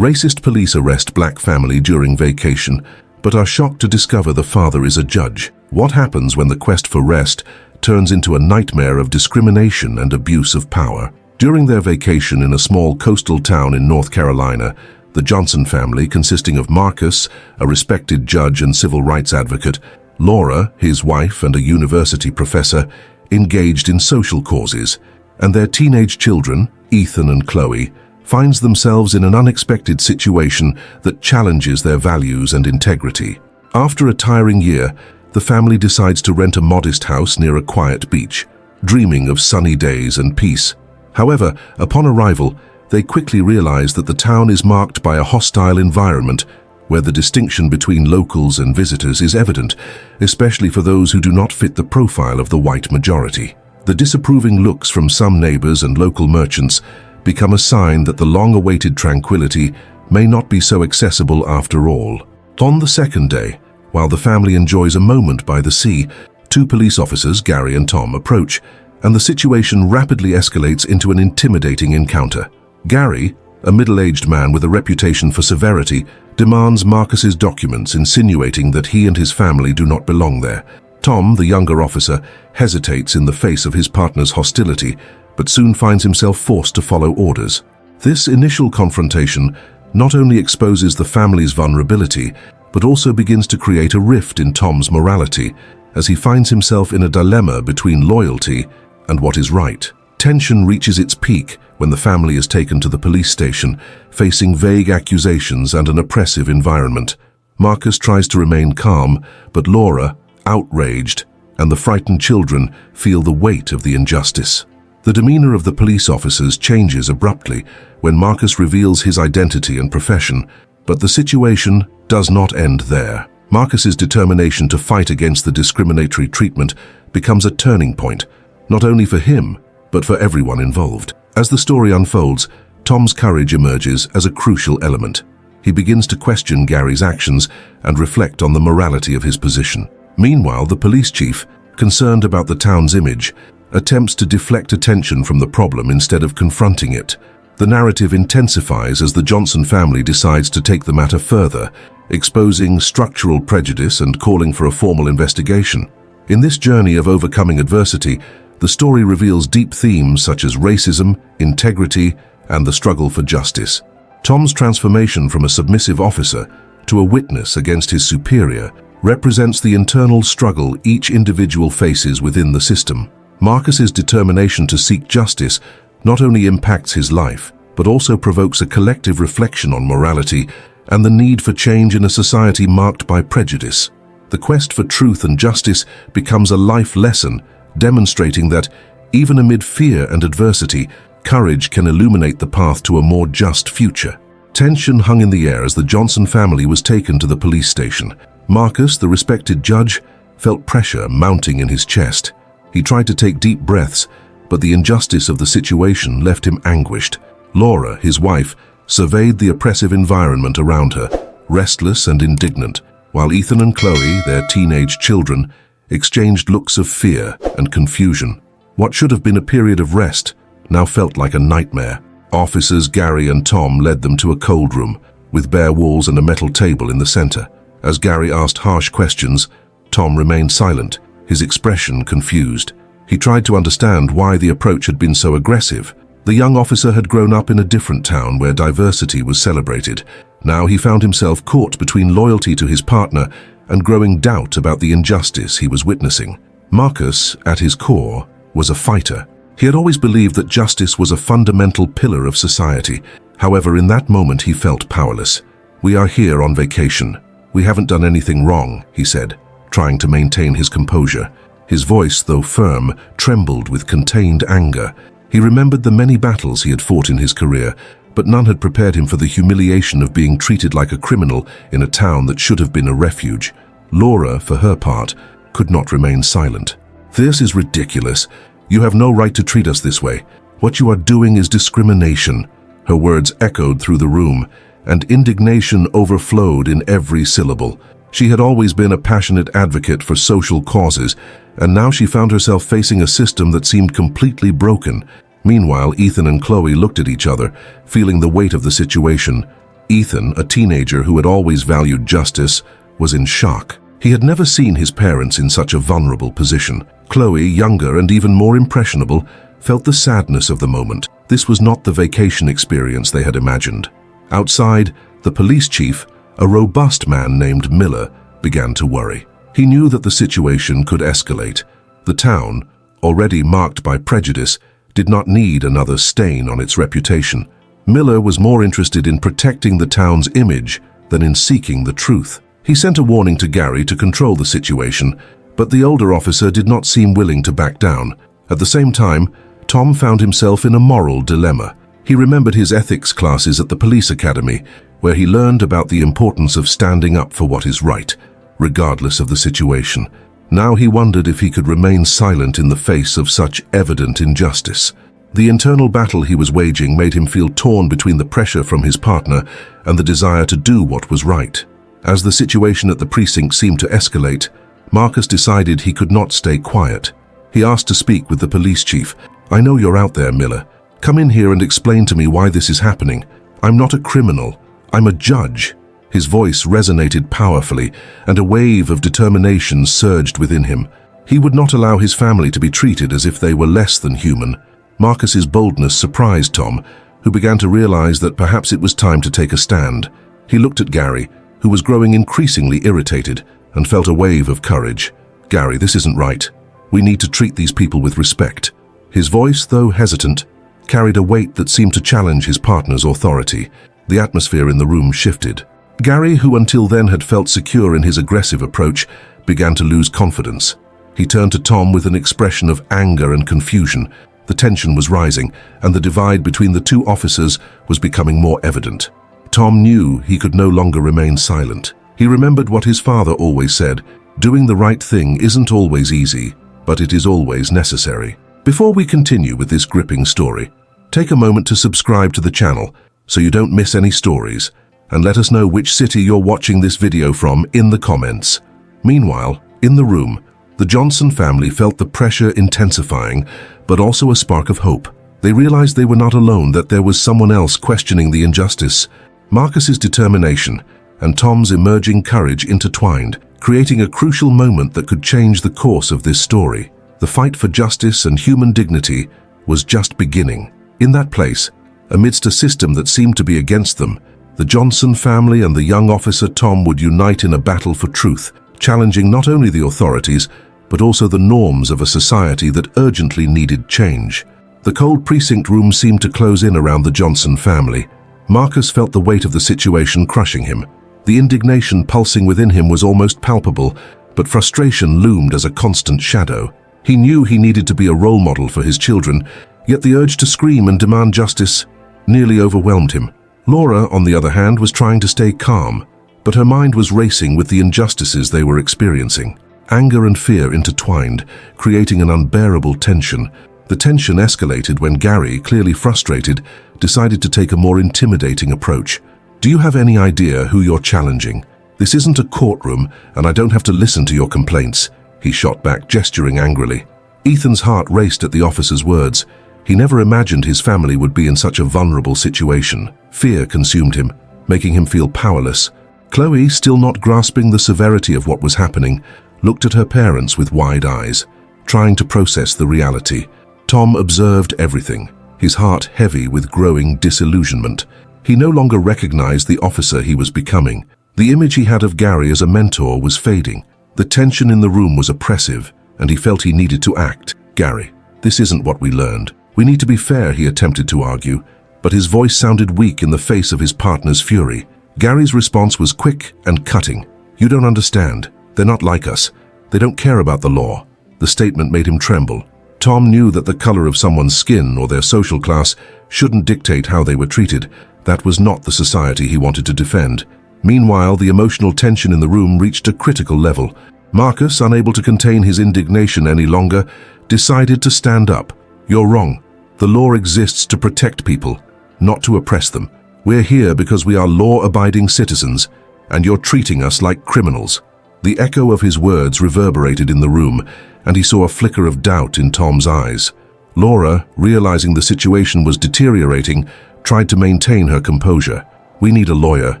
Racist police arrest black family during vacation, but are shocked to discover the father is a judge. What happens when the quest for rest turns into a nightmare of discrimination and abuse of power? During their vacation in a small coastal town in North Carolina, the Johnson family, consisting of Marcus, a respected judge and civil rights advocate, Laura, his wife and a university professor, engaged in social causes, and their teenage children, Ethan and Chloe, finds themselves in an unexpected situation that challenges their values and integrity. After a tiring year, the family decides to rent a modest house near a quiet beach, dreaming of sunny days and peace. However, upon arrival, they quickly realize that the town is marked by a hostile environment where the distinction between locals and visitors is evident, especially for those who do not fit the profile of the white majority. The disapproving looks from some neighbors and local merchants become a sign that the long-awaited tranquility may not be so accessible after all. On the second day, while the family enjoys a moment by the sea, two police officers, Gary and Tom, approach, and the situation rapidly escalates into an intimidating encounter. Gary, a middle-aged man with a reputation for severity, demands Marcus's documents, insinuating that he and his family do not belong there. Tom, the younger officer, hesitates in the face of his partner's hostility, but soon finds himself forced to follow orders. This initial confrontation not only exposes the family's vulnerability, but also begins to create a rift in Tom's morality, as he finds himself in a dilemma between loyalty and what is right. Tension reaches its peak when the family is taken to the police station, facing vague accusations and an oppressive environment. Marcus tries to remain calm, but Laura, outraged, and the frightened children feel the weight of the injustice. The demeanor of the police officers changes abruptly when Marcus reveals his identity and profession, but the situation does not end there. Marcus's determination to fight against the discriminatory treatment becomes a turning point, not only for him, but for everyone involved. As the story unfolds, Tom's courage emerges as a crucial element. He begins to question Gary's actions and reflect on the morality of his position. Meanwhile, the police chief, concerned about the town's image, attempts to deflect attention from the problem instead of confronting it. The narrative intensifies as the Johnson family decides to take the matter further, exposing structural prejudice and calling for a formal investigation. In this journey of overcoming adversity, the story reveals deep themes such as racism, integrity, and the struggle for justice. Tom's transformation from a submissive officer to a witness against his superior represents the internal struggle each individual faces within the system. Marcus's determination to seek justice not only impacts his life, but also provokes a collective reflection on morality and the need for change in a society marked by prejudice. The quest for truth and justice becomes a life lesson, demonstrating that, even amid fear and adversity, courage can illuminate the path to a more just future. Tension hung in the air as the Johnson family was taken to the police station. Marcus, the respected judge, felt pressure mounting in his chest. He tried to take deep breaths, but the injustice of the situation left him anguished. Laura, his wife, surveyed the oppressive environment around her, restless and indignant, while Ethan and Chloe, their teenage children, exchanged looks of fear and confusion. What should have been a period of rest now felt like a nightmare. Officers Gary and Tom led them to a cold room, with bare walls and a metal table in the center. As Gary asked harsh questions, Tom remained silent, his expression confused. He tried to understand why the approach had been so aggressive. The young officer had grown up in a different town where diversity was celebrated. Now he found himself caught between loyalty to his partner and growing doubt about the injustice he was witnessing. Marcus, at his core, was a fighter. He had always believed that justice was a fundamental pillar of society. However, in that moment he felt powerless. "We are here on vacation. We haven't done anything wrong," he said, trying to maintain his composure. His voice, though firm, trembled with contained anger. He remembered the many battles he had fought in his career, but none had prepared him for the humiliation of being treated like a criminal in a town that should have been a refuge. Laura, for her part, could not remain silent. "This is ridiculous. You have no right to treat us this way. What you are doing is discrimination." Her words echoed through the room, and indignation overflowed in every syllable. She had always been a passionate advocate for social causes, and now she found herself facing a system that seemed completely broken. Meanwhile, Ethan and Chloe looked at each other, feeling the weight of the situation. Ethan, a teenager who had always valued justice, was in shock. He had never seen his parents in such a vulnerable position. Chloe, younger and even more impressionable, felt the sadness of the moment. This was not the vacation experience they had imagined. Outside, the police chief, a robust man named Miller, began to worry. He knew that the situation could escalate. The town, already marked by prejudice, did not need another stain on its reputation. Miller was more interested in protecting the town's image than in seeking the truth. He sent a warning to Gary to control the situation, but the older officer did not seem willing to back down. At the same time, Tom found himself in a moral dilemma. He remembered his ethics classes at the police academy, where he learned about the importance of standing up for what is right, regardless of the situation. Now he wondered if he could remain silent in the face of such evident injustice. The internal battle he was waging made him feel torn between the pressure from his partner and the desire to do what was right. As the situation at the precinct seemed to escalate, Marcus decided he could not stay quiet. He asked to speak with the police chief. "I know you're out there, Miller. Come in here and explain to me why this is happening. I'm not a criminal. I'm a judge." His voice resonated powerfully, and a wave of determination surged within him. He would not allow his family to be treated as if they were less than human. Marcus's boldness surprised Tom, who began to realize that perhaps it was time to take a stand. He looked at Gary, who was growing increasingly irritated, and felt a wave of courage. "Gary, this isn't right. We need to treat these people with respect." His voice, though hesitant, carried a weight that seemed to challenge his partner's authority. The atmosphere in the room shifted. Gary, who until then had felt secure in his aggressive approach, began to lose confidence. He turned to Tom with an expression of anger and confusion. The tension was rising, and the divide between the two officers was becoming more evident. Tom knew he could no longer remain silent. He remembered what his father always said: "Doing the right thing isn't always easy, but it is always necessary." Before we continue with this gripping story, take a moment to subscribe to the channel so you don't miss any stories, and let us know which city you're watching this video from in the comments. Meanwhile, in the room, the Johnson family felt the pressure intensifying, but also a spark of hope. They realized they were not alone, that there was someone else questioning the injustice. Marcus's determination and Tom's emerging courage intertwined, creating a crucial moment that could change the course of this story. The fight for justice and human dignity was just beginning. In that place, amidst a system that seemed to be against them, the Johnson family and the young officer Tom would unite in a battle for truth, challenging not only the authorities, but also the norms of a society that urgently needed change. The cold precinct room seemed to close in around the Johnson family. Marcus felt the weight of the situation crushing him. The indignation pulsing within him was almost palpable, but frustration loomed as a constant shadow. He knew he needed to be a role model for his children, yet the urge to scream and demand justice nearly overwhelmed him. Laura, on the other hand, was trying to stay calm, but her mind was racing with the injustices they were experiencing. Anger and fear intertwined, creating an unbearable tension. The tension escalated when Gary, clearly frustrated, decided to take a more intimidating approach. "Do you have any idea who you're challenging? This isn't a courtroom, and I don't have to listen to your complaints," he shot back, gesturing angrily. Ethan's heart raced at the officer's words. He never imagined his family would be in such a vulnerable situation. Fear consumed him, making him feel powerless. Chloe, still not grasping the severity of what was happening, looked at her parents with wide eyes, trying to process the reality. Tom observed everything, his heart heavy with growing disillusionment. He no longer recognized the officer he was becoming. The image he had of Gary as a mentor was fading. The tension in the room was oppressive, and he felt he needed to act. "Gary, this isn't what we learned. We need to be fair," he attempted to argue, but his voice sounded weak in the face of his partner's fury. Gary's response was quick and cutting. "You don't understand. They're not like us. They don't care about the law." The statement made him tremble. Tom knew that the color of someone's skin or their social class shouldn't dictate how they were treated. That was not the society he wanted to defend. Meanwhile, the emotional tension in the room reached a critical level. Marcus, unable to contain his indignation any longer, decided to stand up. "You're wrong. The law exists to protect people, not to oppress them. We're here because we are law-abiding citizens, and you're treating us like criminals." The echo of his words reverberated in the room, and he saw a flicker of doubt in Tom's eyes. Laura, realizing the situation was deteriorating, tried to maintain her composure. "We need a lawyer.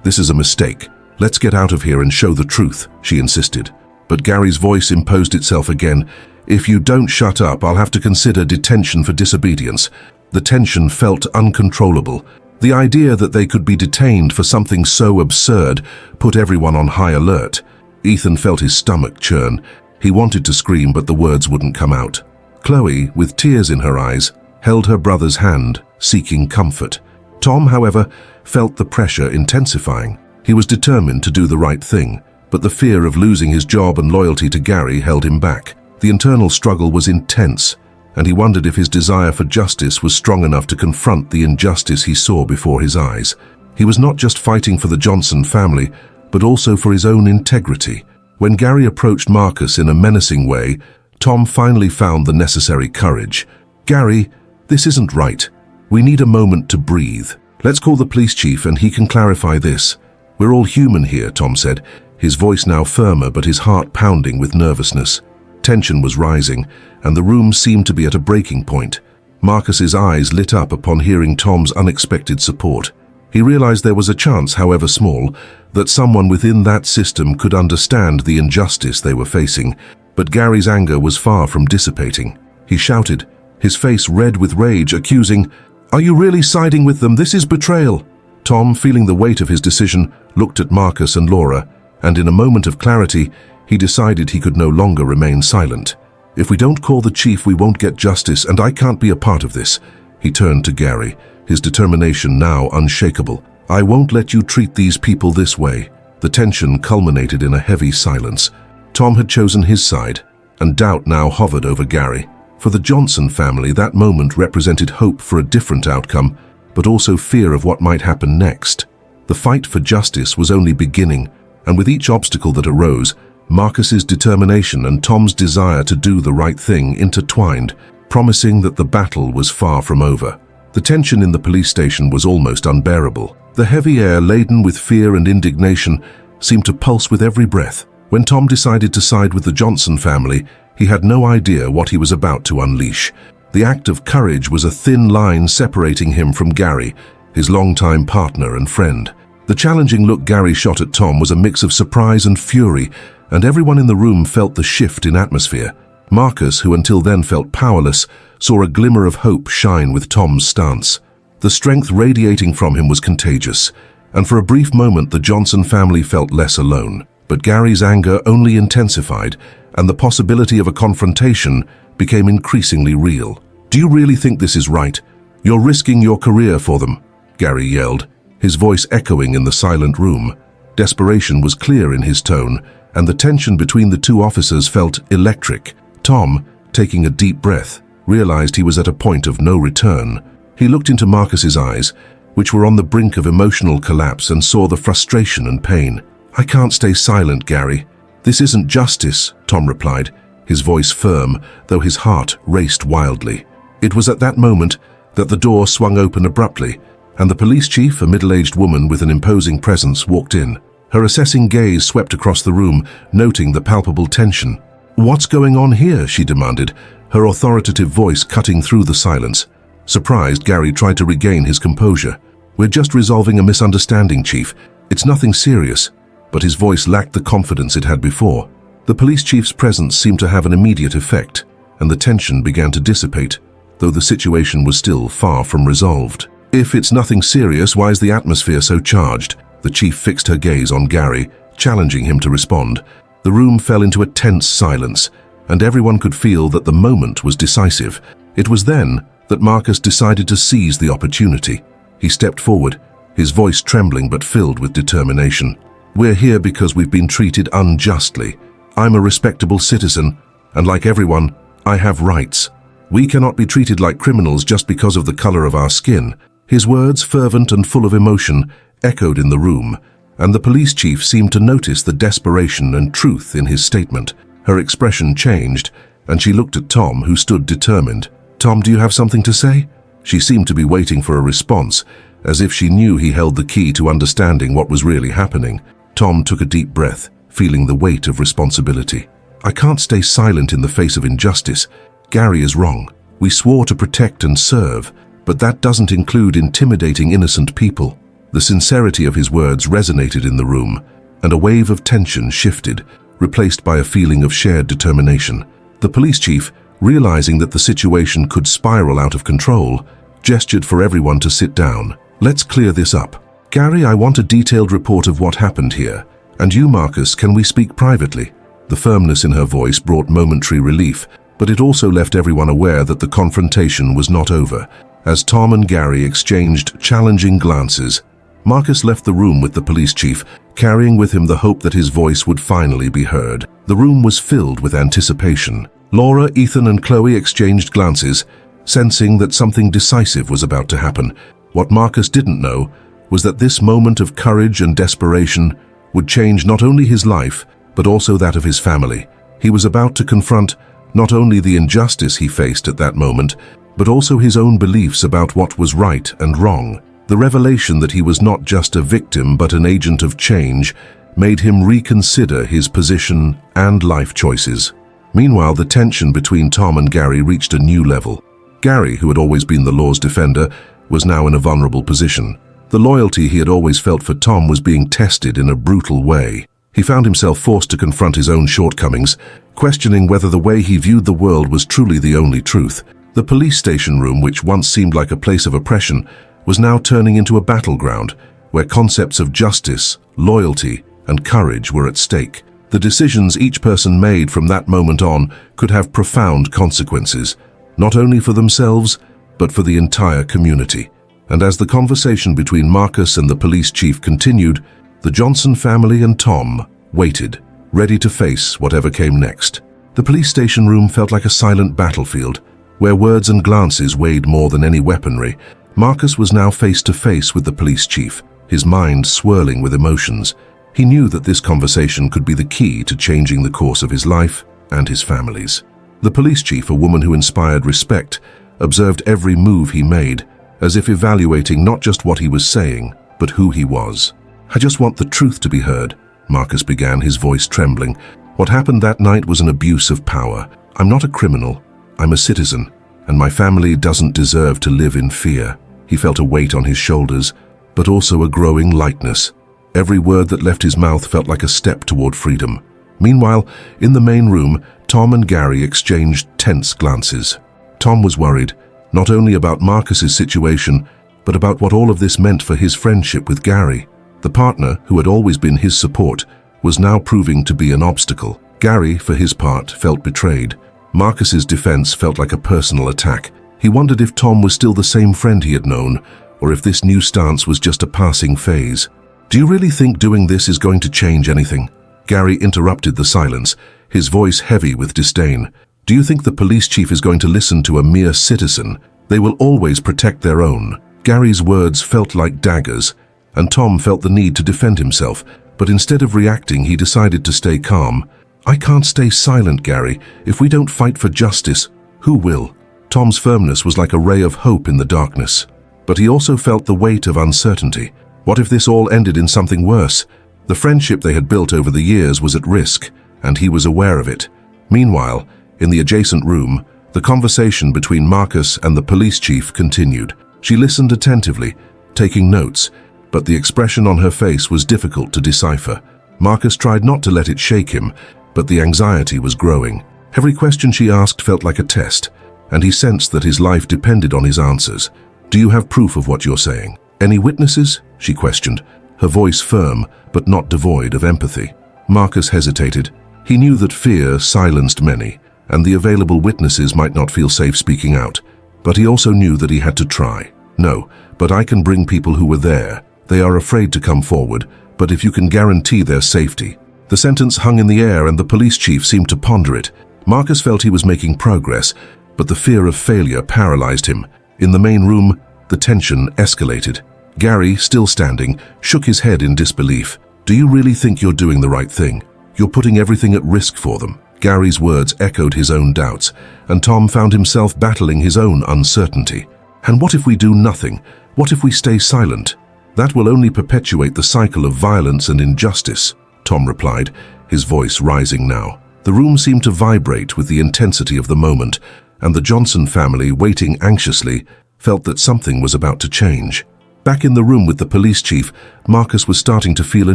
This is a mistake. Let's get out of here and show the truth," she insisted. But Gary's voice imposed itself again. "If you don't shut up, I'll have to consider detention for disobedience." The tension felt uncontrollable. The idea that they could be detained for something so absurd put everyone on high alert. Ethan felt his stomach churn. He wanted to scream, but the words wouldn't come out. Chloe, with tears in her eyes, held her brother's hand, seeking comfort. Tom, however, felt the pressure intensifying. He was determined to do the right thing, but the fear of losing his job and loyalty to Gary held him back. The internal struggle was intense, and he wondered if his desire for justice was strong enough to confront the injustice he saw before his eyes. He was not just fighting for the Johnson family, but also for his own integrity. When Gary approached Marcus in a menacing way, Tom finally found the necessary courage. "Gary, this isn't right. We need a moment to breathe. Let's call the police chief and he can clarify this. We're all human here," Tom said, his voice now firmer but his heart pounding with nervousness. Tension was rising, and the room seemed to be at a breaking point. Marcus's eyes lit up upon hearing Tom's unexpected support. He realized there was a chance, however small, that someone within that system could understand the injustice they were facing. But Gary's anger was far from dissipating. He shouted, his face red with rage, accusing, "Are you really siding with them? This is betrayal." Tom, feeling the weight of his decision, looked at Marcus and Laura, and in a moment of clarity, he decided he could no longer remain silent. "If we don't call the chief, we won't get justice, and I can't be a part of this." He turned to Gary, his determination now unshakable. "I won't let you treat these people this way." The tension culminated in a heavy silence. Tom had chosen his side, and doubt now hovered over Gary. For the Johnson family, that moment represented hope for a different outcome, but also fear of what might happen next. The fight for justice was only beginning, and with each obstacle that arose, Marcus's determination and Tom's desire to do the right thing intertwined, promising that the battle was far from over. The tension in the police station was almost unbearable. The heavy air, laden with fear and indignation, seemed to pulse with every breath. When Tom decided to side with the Johnson family, he had no idea what he was about to unleash. The act of courage was a thin line separating him from Gary, his longtime partner and friend. The challenging look Gary shot at Tom was a mix of surprise and fury, and everyone in the room felt the shift in atmosphere. Marcus, who until then felt powerless, saw a glimmer of hope shine with Tom's stance. The strength radiating from him was contagious, and for a brief moment the Johnson family felt less alone. But Gary's anger only intensified, and the possibility of a confrontation became increasingly real. "Do you really think this is right? You're risking your career for them," Gary yelled, his voice echoing in the silent room. Desperation was clear in his tone, and the tension between the two officers felt electric. Tom, taking a deep breath, realized he was at a point of no return. He looked into Marcus's eyes, which were on the brink of emotional collapse, and saw the frustration and pain. "I can't stay silent, Gary. This isn't justice," Tom replied, his voice firm, though his heart raced wildly. It was at that moment that the door swung open abruptly, and the police chief, a middle-aged woman with an imposing presence, walked in. Her assessing gaze swept across the room, noting the palpable tension. "What's going on here?" she demanded, her authoritative voice cutting through the silence. Surprised, Gary tried to regain his composure. "We're just resolving a misunderstanding, Chief. It's nothing serious." But his voice lacked the confidence it had before. The police chief's presence seemed to have an immediate effect, and the tension began to dissipate, though the situation was still far from resolved. "If it's nothing serious, why is the atmosphere so charged?" The chief fixed her gaze on Gary, challenging him to respond. The room fell into a tense silence, and everyone could feel that the moment was decisive. It was then that Marcus decided to seize the opportunity. He stepped forward, his voice trembling but filled with determination. "We're here because we've been treated unjustly. I'm a respectable citizen, and like everyone, I have rights. We cannot be treated like criminals just because of the color of our skin." His words, fervent and full of emotion, echoed in the room, and the police chief seemed to notice the desperation and truth in his statement. Her expression changed, and she looked at Tom, who stood determined. "Tom, do you have something to say?" She seemed to be waiting for a response, as if she knew he held the key to understanding what was really happening. Tom took a deep breath, feeling the weight of responsibility. "I can't stay silent in the face of injustice. Gary is wrong. We swore to protect and serve, but that doesn't include intimidating innocent people." The sincerity of his words resonated in the room, and a wave of tension shifted, replaced by a feeling of shared determination. The police chief, realizing that the situation could spiral out of control, gestured for everyone to sit down. "Let's clear this up. Gary, I want a detailed report of what happened here. And you, Marcus, can we speak privately?" The firmness in her voice brought momentary relief, but it also left everyone aware that the confrontation was not over. As Tom and Gary exchanged challenging glances, Marcus left the room with the police chief, carrying with him the hope that his voice would finally be heard. The room was filled with anticipation. Laura, Ethan, and Chloe exchanged glances, sensing that something decisive was about to happen. What Marcus didn't know was that this moment of courage and desperation would change not only his life, but also that of his family. He was about to confront not only the injustice he faced at that moment, but also his own beliefs about what was right and wrong. The revelation that he was not just a victim but an agent of change made him reconsider his position and life choices. Meanwhile, the tension between Tom and Gary reached a new level. Gary, who had always been the law's defender, was now in a vulnerable position. The loyalty he had always felt for Tom was being tested in a brutal way. He found himself forced to confront his own shortcomings, questioning whether the way he viewed the world was truly the only truth. The police station room, which once seemed like a place of oppression, was now turning into a battleground where concepts of justice, loyalty, and courage were at stake. The decisions each person made from that moment on could have profound consequences, not only for themselves, but for the entire community. And as the conversation between Marcus and the police chief continued, the Johnson family and Tom waited, ready to face whatever came next. The police station room felt like a silent battlefield, where words and glances weighed more than any weaponry. Marcus was now face to face with the police chief, his mind swirling with emotions. He knew that this conversation could be the key to changing the course of his life and his family's. The police chief, a woman who inspired respect, observed every move he made, as if evaluating not just what he was saying, but who he was. "I just want the truth to be heard," Marcus began, his voice trembling. "What happened that night was an abuse of power. I'm not a criminal. I'm a citizen, and my family doesn't deserve to live in fear." He felt a weight on his shoulders, but also a growing lightness. Every word that left his mouth felt like a step toward freedom. Meanwhile, in the main room, Tom and Gary exchanged tense glances. Tom was worried, not only about Marcus's situation, but about what all of this meant for his friendship with Gary. The partner, who had always been his support, was now proving to be an obstacle. Gary, for his part, felt betrayed. Marcus's defense felt like a personal attack. He wondered if Tom was still the same friend he had known, or if this new stance was just a passing phase. "Do you really think doing this is going to change anything?" Gary interrupted the silence, his voice heavy with disdain. "Do you think the police chief is going to listen to a mere citizen? They will always protect their own." Gary's words felt like daggers, and Tom felt the need to defend himself, but instead of reacting, he decided to stay calm. "I can't stay silent, Gary. If we don't fight for justice, who will?" Tom's firmness was like a ray of hope in the darkness, but he also felt the weight of uncertainty. What if this all ended in something worse? The friendship they had built over the years was at risk, and he was aware of it. Meanwhile, in the adjacent room, the conversation between Marcus and the police chief continued. She listened attentively, taking notes, but the expression on her face was difficult to decipher. Marcus tried not to let it shake him, but the anxiety was growing. Every question she asked felt like a test, and he sensed that his life depended on his answers. "Do you have proof of what you're saying? Any witnesses?" she questioned, her voice firm but not devoid of empathy. Marcus hesitated. He knew that fear silenced many, and the available witnesses might not feel safe speaking out, but he also knew that he had to try. "No, but I can bring people who were there. They are afraid to come forward, but if you can guarantee their safety." The sentence hung in the air, and the police chief seemed to ponder it. Marcus felt he was making progress, but the fear of failure paralyzed him. In the main room, the tension escalated. Gary, still standing, shook his head in disbelief. "Do you really think you're doing the right thing? You're putting everything at risk for them." Gary's words echoed his own doubts, and Tom found himself battling his own uncertainty. "And what if we do nothing? What if we stay silent? That will only perpetuate the cycle of violence and injustice," Tom replied, his voice rising now. The room seemed to vibrate with the intensity of the moment, and the Johnson family, waiting anxiously, felt that something was about to change. Back in the room with the police chief, Marcus was starting to feel a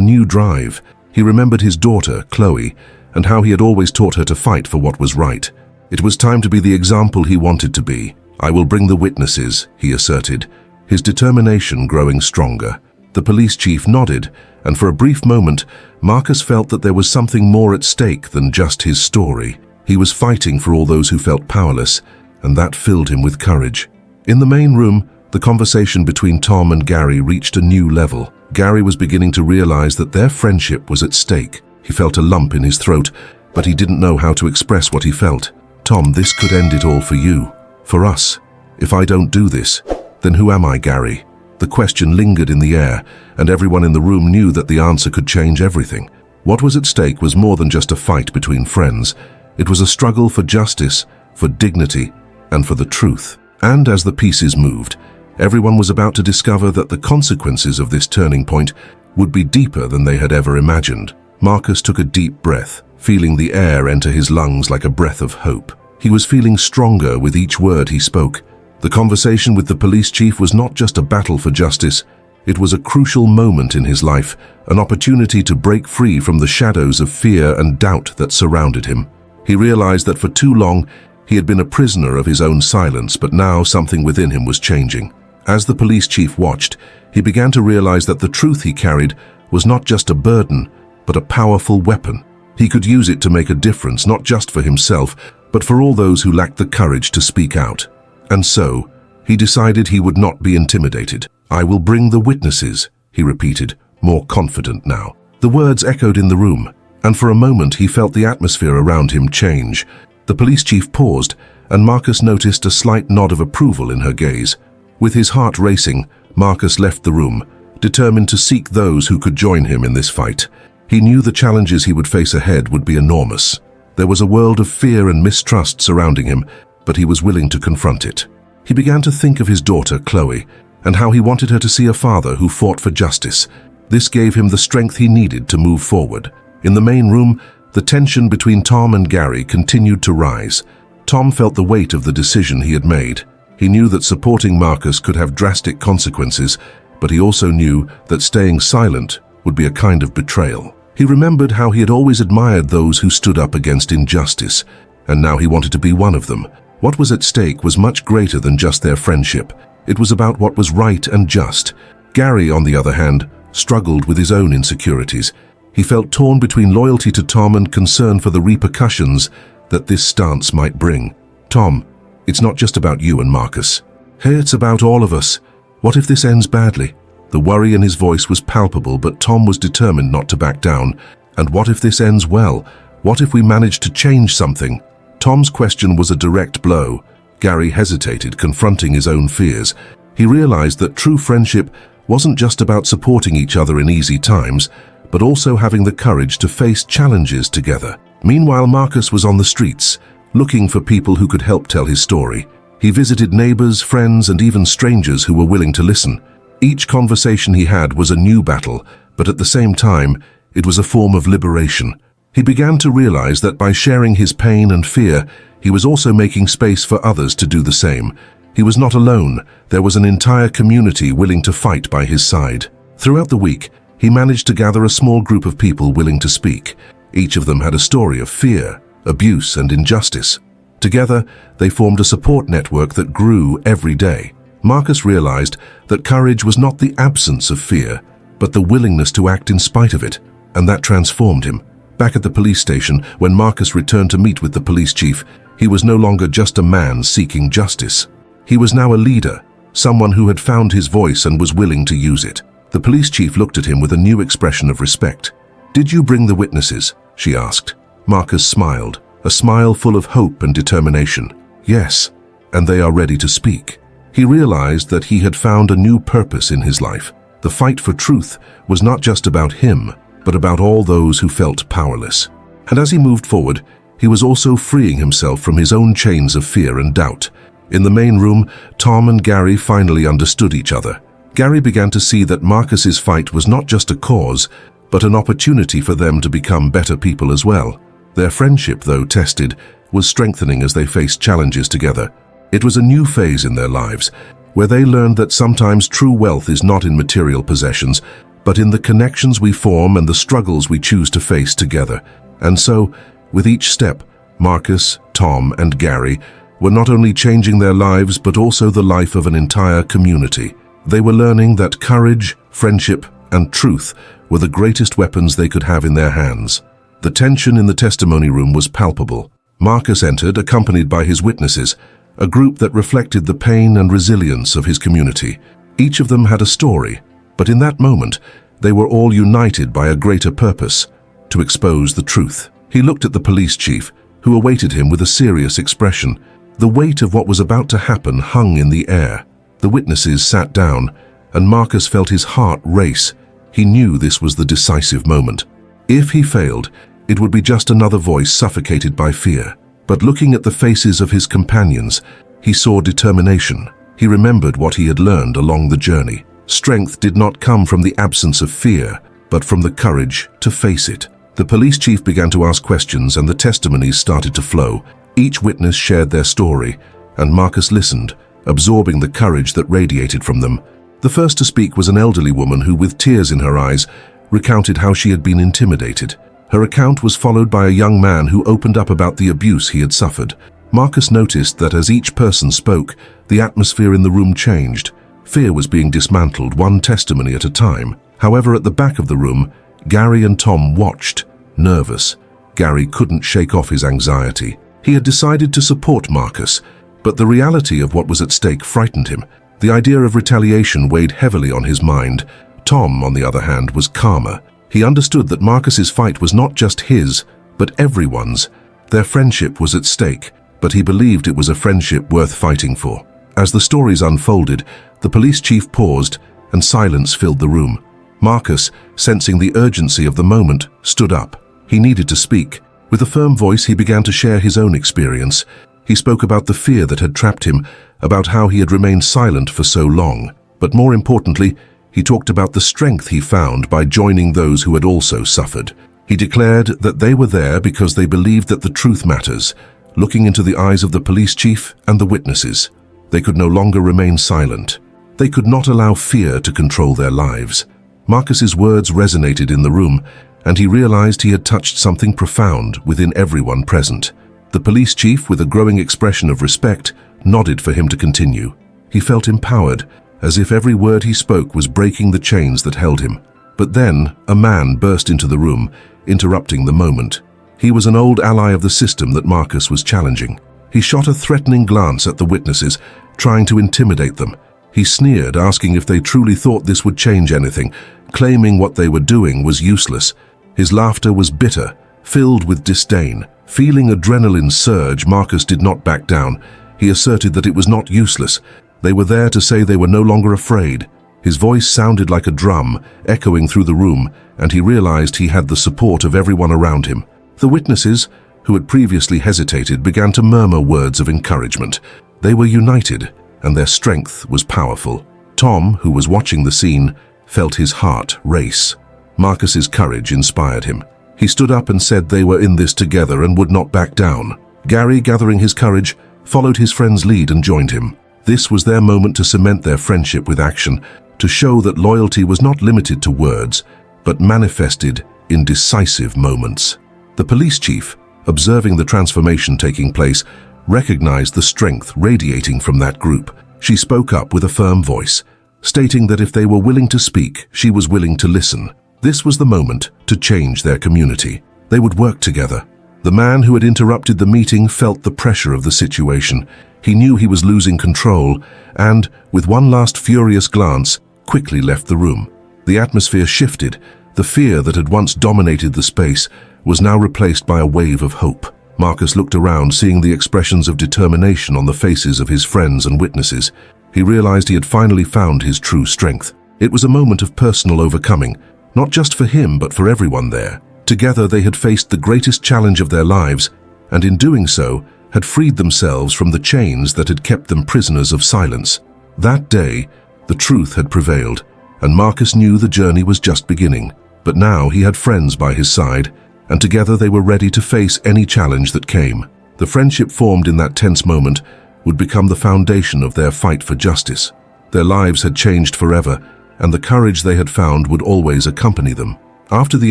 new drive. He remembered his daughter, Chloe, and how he had always taught her to fight for what was right. It was time to be the example he wanted to be. "I will bring the witnesses," he asserted, his determination growing stronger. The police chief nodded, and for a brief moment, Marcus felt that there was something more at stake than just his story. He was fighting for all those who felt powerless, and that filled him with courage. In the main room, the conversation between Tom and Gary reached a new level. Gary was beginning to realize that their friendship was at stake. He felt a lump in his throat, but he didn't know how to express what he felt. "Tom, this could end it all for you. For us. If I don't do this, then who am I, Gary?" The question lingered in the air, and everyone in the room knew that the answer could change everything. What was at stake was more than just a fight between friends. It was a struggle for justice, for dignity, and for the truth. And as the pieces moved, everyone was about to discover that the consequences of this turning point would be deeper than they had ever imagined. Marcus took a deep breath, feeling the air enter his lungs like a breath of hope. He was feeling stronger with each word he spoke. The conversation with the police chief was not just a battle for justice. It was a crucial moment in his life, an opportunity to break free from the shadows of fear and doubt that surrounded him. He realized that for too long, he had been a prisoner of his own silence, but now something within him was changing. As the police chief watched, he began to realize that the truth he carried was not just a burden, but a powerful weapon. He could use it to make a difference, not just for himself, but for all those who lacked the courage to speak out. And so, he decided he would not be intimidated. "I will bring the witnesses," he repeated, more confident now. The words echoed in the room, and for a moment he felt the atmosphere around him change. The police chief paused, and Marcus noticed a slight nod of approval in her gaze. With his heart racing, Marcus left the room, determined to seek those who could join him in this fight. He knew the challenges he would face ahead would be enormous. There was a world of fear and mistrust surrounding him, but he was willing to confront it. He began to think of his daughter, Chloe, and how he wanted her to see a father who fought for justice. This gave him the strength he needed to move forward. In the main room, the tension between Tom and Gary continued to rise. Tom felt the weight of the decision he had made. He knew that supporting Marcus could have drastic consequences, but he also knew that staying silent would be a kind of betrayal. He remembered how he had always admired those who stood up against injustice, and now he wanted to be one of them. What was at stake was much greater than just their friendship. It was about what was right and just. Gary, on the other hand, struggled with his own insecurities. He felt torn between loyalty to Tom and concern for the repercussions that this stance might bring. "Tom, it's not just about you and Marcus. Hey, it's about all of us. What if this ends badly?" The worry in his voice was palpable, but Tom was determined not to back down. "And what if this ends well? What if we manage to change something?" Tom's question was a direct blow. Gary hesitated, confronting his own fears. He realized that true friendship wasn't just about supporting each other in easy times, but also having the courage to face challenges together. Meanwhile, Marcus was on the streets, looking for people who could help tell his story. He visited neighbors, friends, and even strangers who were willing to listen. Each conversation he had was a new battle, but at the same time, it was a form of liberation. He began to realize that by sharing his pain and fear, he was also making space for others to do the same. He was not alone. There was an entire community willing to fight by his side. Throughout the week, he managed to gather a small group of people willing to speak. Each of them had a story of fear, abuse, and injustice. Together, they formed a support network that grew every day. Marcus realized that courage was not the absence of fear, but the willingness to act in spite of it, and that transformed him. Back at the police station, when Marcus returned to meet with the police chief, he was no longer just a man seeking justice. He was now a leader, someone who had found his voice and was willing to use it. The police chief looked at him with a new expression of respect. "Did you bring the witnesses?" she asked. Marcus smiled, a smile full of hope and determination. "Yes, and they are ready to speak." He realized that he had found a new purpose in his life. The fight for truth was not just about him, but about all those who felt powerless. And as he moved forward, he was also freeing himself from his own chains of fear and doubt. In the main room, Tom and Gary finally understood each other. Gary began to see that Marcus's fight was not just a cause, but an opportunity for them to become better people as well. Their friendship, though tested, was strengthening as they faced challenges together. It was a new phase in their lives, where they learned that sometimes true wealth is not in material possessions, but in the connections we form and the struggles we choose to face together. And so, with each step, Marcus, Tom, and Gary were not only changing their lives but also the life of an entire community. They were learning that courage, friendship, and truth were the greatest weapons they could have in their hands. The tension in the testimony room was palpable. Marcus entered, accompanied by his witnesses, a group that reflected the pain and resilience of his community. Each of them had a story, but in that moment, they were all united by a greater purpose: to expose the truth. He looked at the police chief, who awaited him with a serious expression. The weight of what was about to happen hung in the air. The witnesses sat down, and Marcus felt his heart race. He knew this was the decisive moment. If he failed, it would be just another voice suffocated by fear. But looking at the faces of his companions, he saw determination. He remembered what he had learned along the journey. Strength did not come from the absence of fear, but from the courage to face it. The police chief began to ask questions and the testimonies started to flow. Each witness shared their story, and Marcus listened, absorbing the courage that radiated from them. The first to speak was an elderly woman who, with tears in her eyes, recounted how she had been intimidated. Her account was followed by a young man who opened up about the abuse he had suffered. Marcus noticed that as each person spoke, the atmosphere in the room changed. Fear was being dismantled, one testimony at a time. However, at the back of the room, Gary and Tom watched, nervous. Gary couldn't shake off his anxiety. He had decided to support Marcus, but the reality of what was at stake frightened him. The idea of retaliation weighed heavily on his mind. Tom, on the other hand, was calmer. He understood that Marcus's fight was not just his, but everyone's. Their friendship was at stake, but he believed it was a friendship worth fighting for. As the stories unfolded, the police chief paused, and silence filled the room. Marcus, sensing the urgency of the moment, stood up. He needed to speak. With a firm voice, he began to share his own experience. He spoke about the fear that had trapped him, about how he had remained silent for so long. But more importantly, he talked about the strength he found by joining those who had also suffered. He declared that they were there because they believed that the truth matters. Looking into the eyes of the police chief and the witnesses, they could no longer remain silent. They could not allow fear to control their lives. Marcus's words resonated in the room, and he realized he had touched something profound within everyone present. The police chief, with a growing expression of respect, nodded for him to continue. He felt empowered, as if every word he spoke was breaking the chains that held him. But then, a man burst into the room, interrupting the moment. He was an old ally of the system that Marcus was challenging. He shot a threatening glance at the witnesses, trying to intimidate them. He sneered, asking if they truly thought this would change anything, claiming what they were doing was useless. His laughter was bitter, filled with disdain. Feeling adrenaline surge, Marcus did not back down. He asserted that it was not useless. They were there to say they were no longer afraid. His voice sounded like a drum, echoing through the room, and he realized he had the support of everyone around him. The witnesses, who had previously hesitated, began to murmur words of encouragement. They were united, and their strength was powerful. Tom, who was watching the scene, felt his heart race. Marcus's courage inspired him. He stood up and said they were in this together and would not back down. Gary, gathering his courage, followed his friend's lead and joined him. This was their moment to cement their friendship with action, to show that loyalty was not limited to words, but manifested in decisive moments. The police chief, observing the transformation taking place, recognized the strength radiating from that group. She spoke up with a firm voice, stating that if they were willing to speak, she was willing to listen. This was the moment to change their community. They would work together. The man who had interrupted the meeting felt the pressure of the situation. He knew he was losing control and, with one last furious glance, quickly left the room. The atmosphere shifted. The fear that had once dominated the space was now replaced by a wave of hope. Marcus looked around, seeing the expressions of determination on the faces of his friends and witnesses. He realized he had finally found his true strength. It was a moment of personal overcoming, not just for him but for everyone there. Together they had faced the greatest challenge of their lives, and in doing so, had freed themselves from the chains that had kept them prisoners of silence. That day, the truth had prevailed, and Marcus knew the journey was just beginning. But now he had friends by his side, and together they were ready to face any challenge that came. The friendship formed in that tense moment would become the foundation of their fight for justice. Their lives had changed forever, and the courage they had found would always accompany them. After the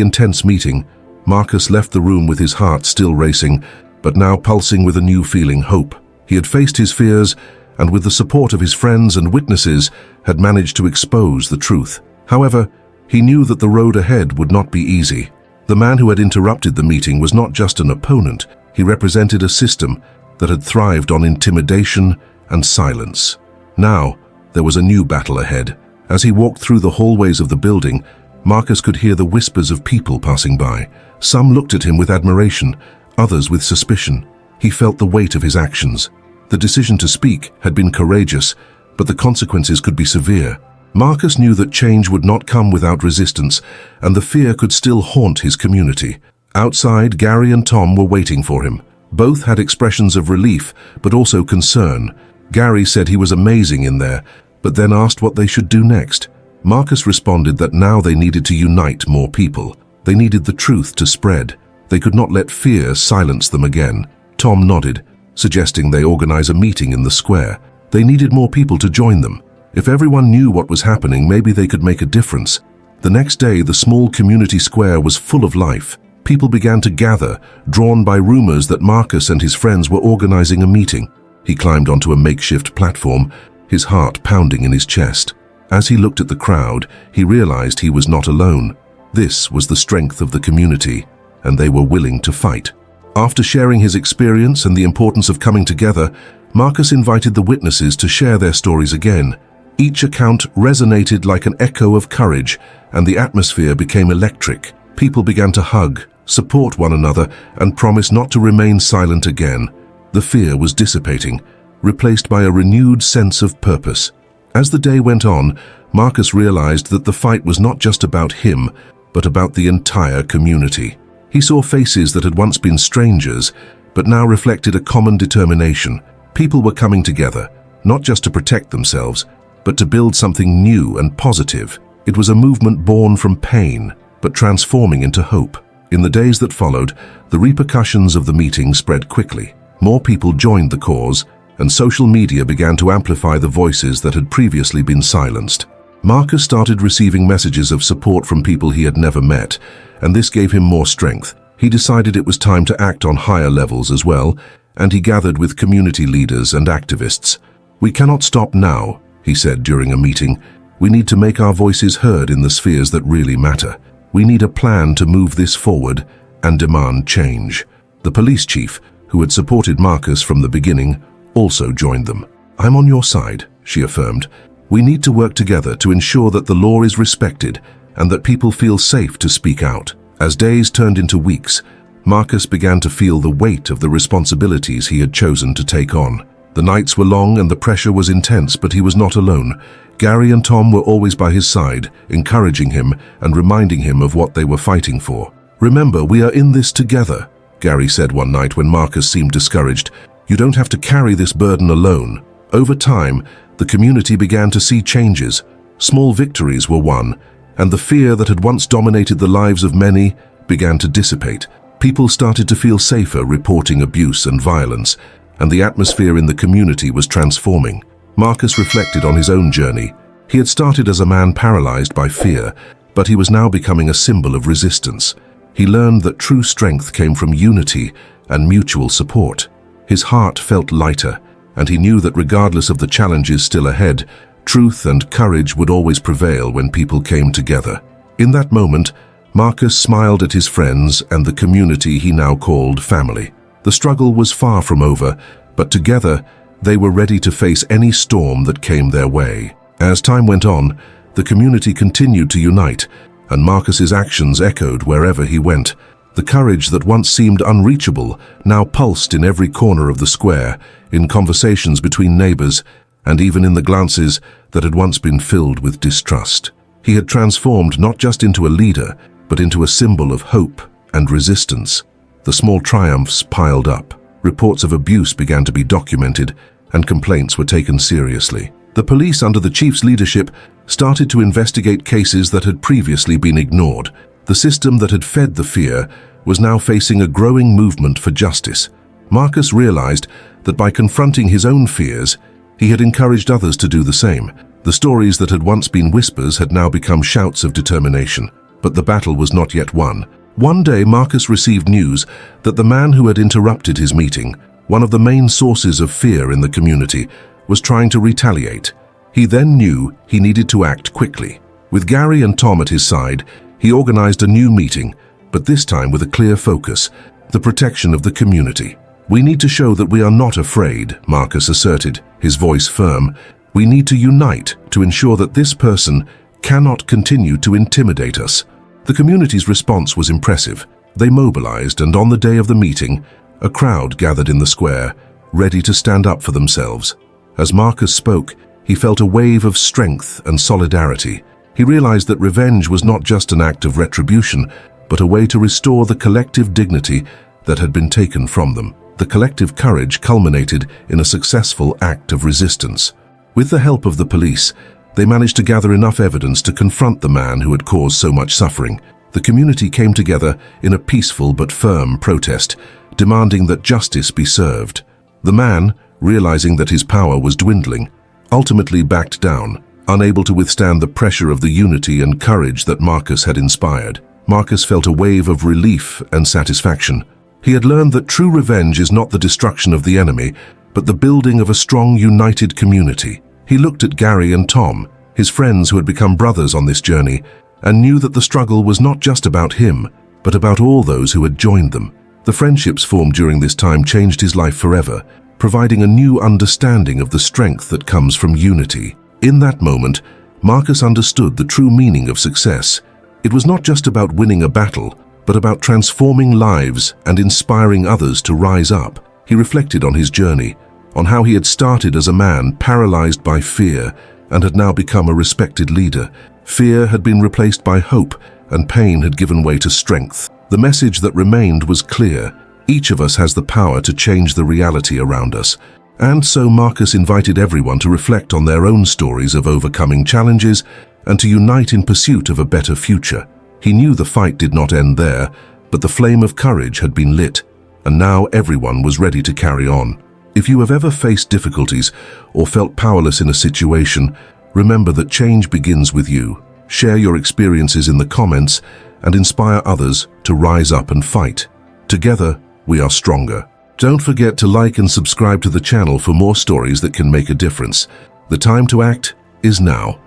intense meeting, Marcus left the room with his heart still racing, but now pulsing with a new feeling, hope. He had faced his fears, and with the support of his friends and witnesses, had managed to expose the truth. However, he knew that the road ahead would not be easy. The man who had interrupted the meeting was not just an opponent, he represented a system that had thrived on intimidation and silence. Now, there was a new battle ahead. As he walked through the hallways of the building, Marcus could hear the whispers of people passing by. Some looked at him with admiration, others with suspicion. He felt the weight of his actions. The decision to speak had been courageous, but the consequences could be severe. Marcus knew that change would not come without resistance, and the fear could still haunt his community. Outside, Gary and Tom were waiting for him. Both had expressions of relief, but also concern. Gary said he was amazing in there, but then asked what they should do next. Marcus responded that now they needed to unite more people. They needed the truth to spread. They could not let fear silence them again. Tom nodded, suggesting they organize a meeting in the square. They needed more people to join them. If everyone knew what was happening, maybe they could make a difference. The next day, the small community square was full of life. People began to gather, drawn by rumors that Marcus and his friends were organizing a meeting. He climbed onto a makeshift platform, his heart pounding in his chest. As he looked at the crowd, he realized he was not alone. This was the strength of the community, and they were willing to fight. After sharing his experience and the importance of coming together, Marcus invited the witnesses to share their stories again. Each account resonated like an echo of courage, and the atmosphere became electric. People began to hug, support one another, and promise not to remain silent again. The fear was dissipating, replaced by a renewed sense of purpose. As the day went on, Marcus realized that the fight was not just about him, but about the entire community. He saw faces that had once been strangers, but now reflected a common determination. People were coming together, not just to protect themselves, but to build something new and positive. It was a movement born from pain, but transforming into hope. In the days that followed, the repercussions of the meeting spread quickly. More people joined the cause, and social media began to amplify the voices that had previously been silenced. Marcus started receiving messages of support from people he had never met, and this gave him more strength. He decided it was time to act on higher levels as well, and he gathered with community leaders and activists. "We cannot stop now," he said during a meeting. "We need to make our voices heard in the spheres that really matter. We need a plan to move this forward and demand change." The police chief, who had supported Marcus from the beginning, also joined them. "I'm on your side," she affirmed. "We need to work together to ensure that the law is respected and that people feel safe to speak out." As days turned into weeks, Marcus began to feel the weight of the responsibilities he had chosen to take on. The nights were long and the pressure was intense, but he was not alone. Gary and Tom were always by his side, encouraging him and reminding him of what they were fighting for. "Remember, we are in this together," Gary said one night when Marcus seemed discouraged. "You don't have to carry this burden alone." Over time, the community began to see changes. Small victories were won, and the fear that had once dominated the lives of many began to dissipate. People started to feel safer reporting abuse and violence, and the atmosphere in the community was transforming. Marcus reflected on his own journey. He had started as a man paralyzed by fear, but he was now becoming a symbol of resistance. He learned that true strength came from unity and mutual support. His heart felt lighter, and he knew that regardless of the challenges still ahead, truth and courage would always prevail when people came together. In that moment, Marcus smiled at his friends and the community he now called family. The struggle was far from over, but together they were ready to face any storm that came their way. As time went on, the community continued to unite, and Marcus's actions echoed wherever he went. The courage that once seemed unreachable now pulsed in every corner of the square, in conversations between neighbors, and even in the glances that had once been filled with distrust. He had transformed not just into a leader, but into a symbol of hope and resistance. The small triumphs piled up. Reports of abuse began to be documented, and complaints were taken seriously. The police, under the chief's leadership, started to investigate cases that had previously been ignored. The system that had fed the fear was now facing a growing movement for justice. Marcus realized that by confronting his own fears, he had encouraged others to do the same. The stories that had once been whispers had now become shouts of determination. But the battle was not yet won. One day, Marcus received news that the man who had interrupted his meeting, one of the main sources of fear in the community, was trying to retaliate. He then knew he needed to act quickly. With Gary and Tom at his side, he organized a new meeting, but this time with a clear focus: the protection of the community. "We need to show that we are not afraid," Marcus asserted, his voice firm. "We need to unite to ensure that this person cannot continue to intimidate us." The community's response was impressive. They mobilized, and on the day of the meeting, a crowd gathered in the square, ready to stand up for themselves. As Marcus spoke, he felt a wave of strength and solidarity. He realized that revenge was not just an act of retribution, but a way to restore the collective dignity that had been taken from them. The collective courage culminated in a successful act of resistance. With the help of the police, they managed to gather enough evidence to confront the man who had caused so much suffering. The community came together in a peaceful but firm protest, demanding that justice be served. The man, realizing that his power was dwindling, ultimately backed down, unable to withstand the pressure of the unity and courage that Marcus had inspired. Marcus felt a wave of relief and satisfaction. He had learned that true revenge is not the destruction of the enemy, but the building of a strong, united community. He looked at Gary and Tom, his friends who had become brothers on this journey, and knew that the struggle was not just about him, but about all those who had joined them. The friendships formed during this time changed his life forever, providing a new understanding of the strength that comes from unity. In that moment, Marcus understood the true meaning of success. It was not just about winning a battle, but about transforming lives and inspiring others to rise up. He reflected on his journey, on how he had started as a man paralyzed by fear and had now become a respected leader. Fear had been replaced by hope, and pain had given way to strength. The message that remained was clear: each of us has the power to change the reality around us. And so Marcus invited everyone to reflect on their own stories of overcoming challenges and to unite in pursuit of a better future. He knew the fight did not end there, but the flame of courage had been lit, and now everyone was ready to carry on. If you have ever faced difficulties or felt powerless in a situation, remember that change begins with you. Share your experiences in the comments and inspire others to rise up and fight. Together, we are stronger. Don't forget to like and subscribe to the channel for more stories that can make a difference. The time to act is now.